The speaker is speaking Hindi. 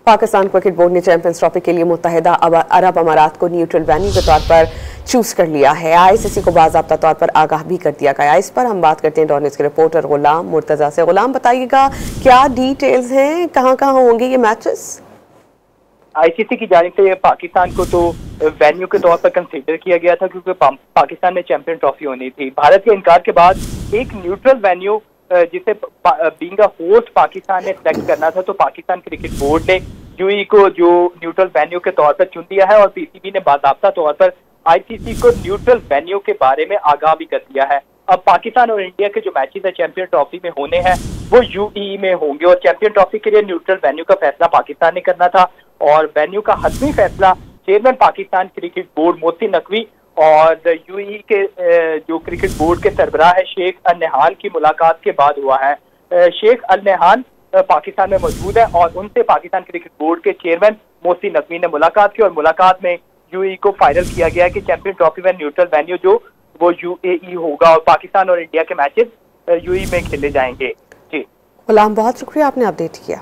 पाकिस्तान क्रिकेट बोर्ड ने चैंपियंस ट्रॉफी के लिए मुत्तहिदा अरब अमारात को न्यूट्रल वेन्यू के तौर पर चूज कर लिया है। आईसीसी को बाज़ाब्ता तौर पर आगाह भी कर दिया गया। इस पर हम बात करते हैं डॉन न्यूज़ के रिपोर्टर गुलाम मुर्तजा से। गुलाम, बताइएगा क्या डिटेल्स हैं, कहाँ कहाँ होंगे ये मैचेस? आईसीसी की जानिब से पाकिस्तान को तो वेन्यू के तौर पर कंसीडर किया गया था क्योंकि पाकिस्तान में चैंपियन ट्रॉफी होनी थी। भारत के इनकार के बाद एक न्यूट्रल वेन्यू जिसे बीइंग अ होस्ट पाकिस्तान ने सिलेक्ट करना था, तो पाकिस्तान क्रिकेट बोर्ड ने यूएई को जो न्यूट्रल वेन्यू के तौर पर चुन लिया है और पीसीबी ने बाकायदा तौर पर आईसीसी को न्यूट्रल वेन्यू के बारे में आगाह भी कर दिया है। अब पाकिस्तान और इंडिया के जो मैचेस है चैंपियन ट्रॉफी में होने हैं वो यूएई में होंगे और चैंपियन ट्रॉफी के लिए न्यूट्रल वेन्यू का फैसला पाकिस्तान ने करना था और वेन्यू का हतमी फैसला chairman Pakistan cricket board Mohsin Naqvi और यूएई के जो क्रिकेट बोर्ड के सरबराह है शेख अल नहान की मुलाकात के बाद हुआ है। शेख अल नहान पाकिस्तान में मौजूद है और उनसे पाकिस्तान क्रिकेट बोर्ड के चेयरमैन मोहसिन नकवी ने मुलाकात की और मुलाकात में यूएई को फाइनल किया गया कि चैंपियन ट्रॉफी में न्यूट्रल वेन्यू जो वो यूएई होगा और पाकिस्तान और इंडिया के मैचेस यूएई में खेले जाएंगे। जी गुलाम, बहुत शुक्रिया, आपने अपडेट किया।